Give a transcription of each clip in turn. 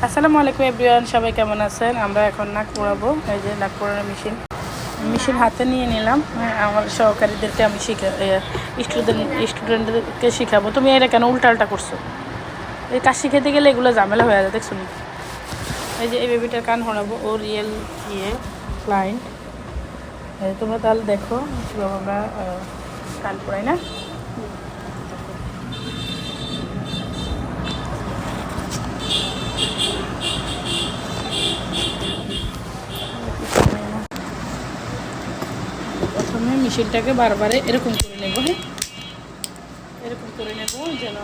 আসসালামু আলাইকুম এভরিওয়ান, সবাই কেমন আছেন? আমরা এখন নাক পোড়াবো। এই যে নাক পোড়ানোর মেশিন হাতে নিয়ে নিলাম। হ্যাঁ, আমার সহকারীদেরকে আমি স্টুডেন্টদেরকে শিখাবো। তুমি এটা কেন উল্টা করছো? এই কাজ শিখাতে গেলে এগুলো ঝামেলা হয়ে যায়, দেখছো না? এই যে এই বেবিটার কান হরাবো, ও রিয়েল ক্লায়েন্ট। তোমরা তাহলে দেখো কীভাবে আমরা কান পোড়াই না। প্রথমে মেশিনটাকে বারবারে এরকম করে নেব। হ্যাঁ, এরকম করে নেব যেন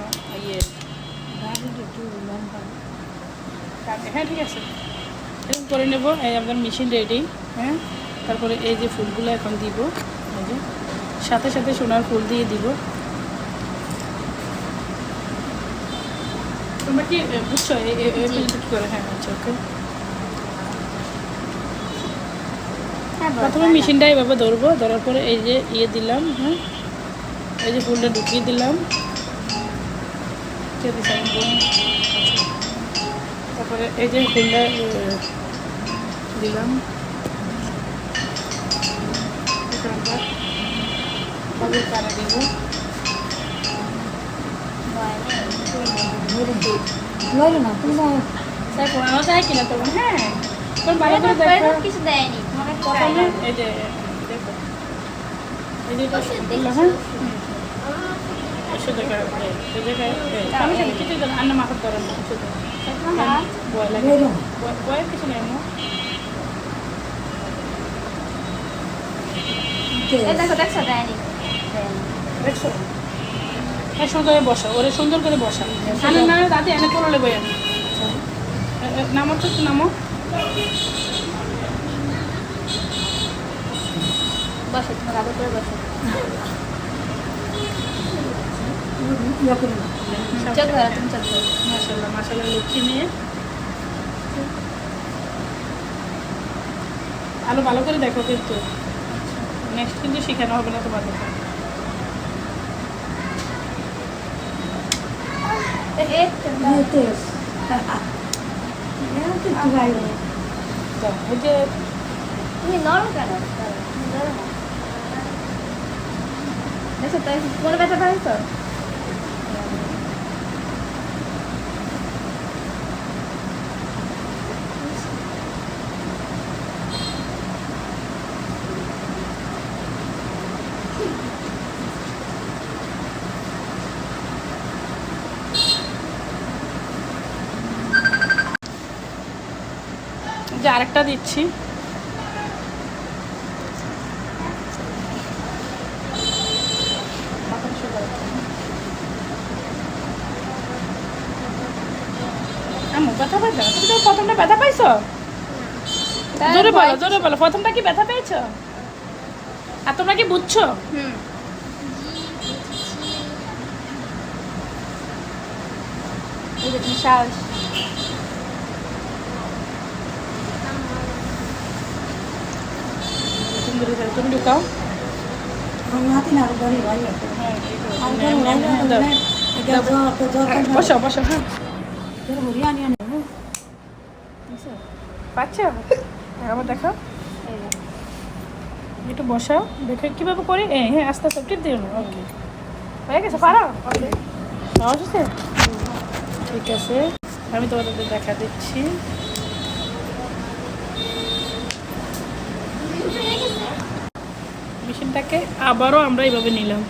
হ্যাঁ ঠিক আছে, এরকম করে নেব। এই আমাদের মেশিন রেডি। হ্যাঁ, তারপরে এই যে ফুলগুলো এখন দিব, এই যে সাথে সাথে সোনার ফুল দিয়ে দিব। তোমরা কি বুঝছো কী করে? হ্যাঁ আচ্ছা, ওকে। প্রথমে মেশিনটা এভাবে ধরবো, ধরার পরে এই যে দিলাম। হ্যাঁ, এই যে ফুলটা ঢুকিয়ে দিলাম। তারপরে এই যে ফুলটা দিলাম। কারা দিব পড়ানো যায় কিনা তোমার? হ্যাঁ, তোর ভালো করে দেখো। কিছু দেয়নি প্রথমে এই যে দেখো, এই যে বললাম। হ্যাঁ, এসে দেখা এই জায়গায় আমি কিছু আন্না মাথার ধরেন না, কিছু বয় লাগে, বয়ের কিছু নেই। দেখছো দেয়নি দেখছো? হ্যাঁ, সুন্দর করে বসা, ওরে সুন্দর করে বসা। না দাদি এনে করলে বই আমি নামো তো, নামো। বসো, তোমার আদর করে বসো। চোখ ধরো, তুমি চোখ ধরো। মাশাআল্লাহ মাশাআল্লাহ, লক্ষ্মী নিয়ে আলো ভালো করে দেখো, কিন্তু নেক্সট কিন্তু শেখানো হবে না তোমাদের। তুমি নরম কেন? দেখছো তো কোনো ব্যথা পাইছো? যে আরেকটা দিচ্ছি। ব্যথা পাইছো? তুমি তো প্রথমটা ব্যথা পাইছো? জোরে বলো, জোরে বলো, প্রথমটা কি ব্যথা পেয়েছো? আর তোমরা কি বুঝছো? এই যে তুমি সাহস। তুমি ঢুকাও। বসো বসো। হ্যাঁ, পাচ্ছ? আবার দেখো, একটু বসাও, দেখে কীভাবে করি। হ্যাঁ, আস্তে আস্তে টিপ দিও না। ওকে, হয়ে গেছে, পারো? ওকে, সহজ হচ্ছে। ঠিক আছে, আমি তোমাদের দেখা দিচ্ছি। মেশিনটাকে আবারও আমরা এইভাবে নিলাম।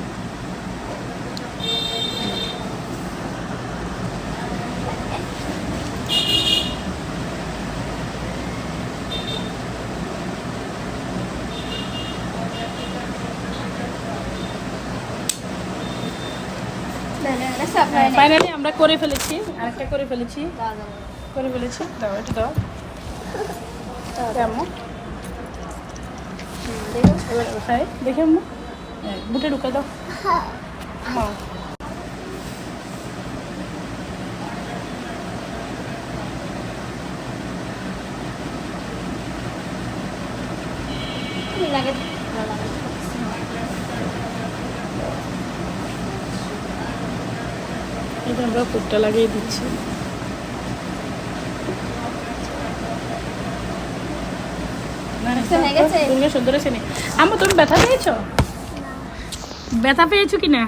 ফাইনালি আমরা করে ফেলেছি, আরেকটা করে ফেলেছি। দাও, এটা দাও। কেমন দেখে আম্মু, বুটে ঢুকে দাও। লাগে এই যে আমরা ফুটটা লাগিয়ে দিচ্ছি। দেখছো হয়ে গেছে? তুমি সুন্দর হয়েছে নি আম্মু তুমি ব্যথা পেয়েছো ব্যথা পেয়েছো কি না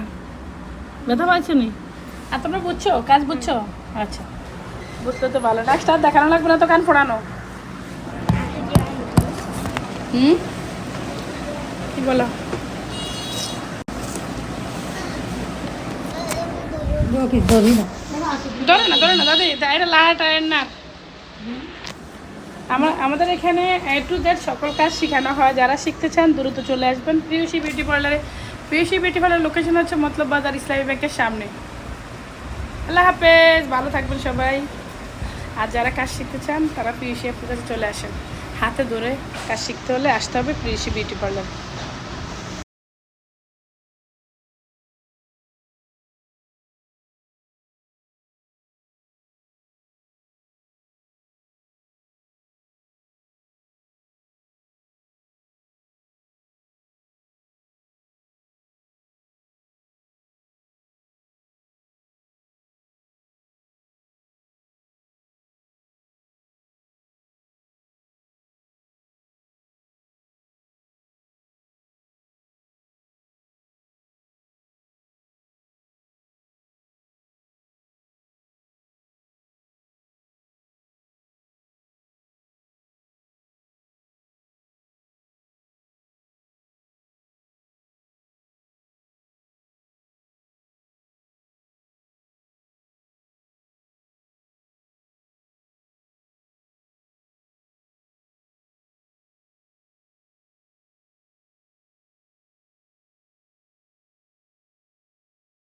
ব্যথা পাইছো নি আর তোমরা বুঝছো কাজ বুঝছো আচ্ছা বুঝতে তো ভালো ডাক্তার দেখানো লাগবে না তো কান ফোড়ানো কি বলো ধরে না দাদি এটা লাইট না আমাদের এখানে A to Z সকল কাজ শেখানো হয় যারা শিখতে চান দ্রুত চলে আসবেন প্রিয়সী বিউটি পার্লারে প্রিয়সী বিউটি পার্লার লোকেশন হচ্ছে মতলব বাজার ইসলামী ব্যাংকের সামনে আল্লাহ হাফেজ ভালো থাকবেন সবাই আর যারা কাজ শিখতে চান তারা প্রিয়সী আপনার কাছে চলে আসেন হাতে ধরে কাজ শিখতে হলে আসতে হবে প্রিয়সী বিউটি পার্লার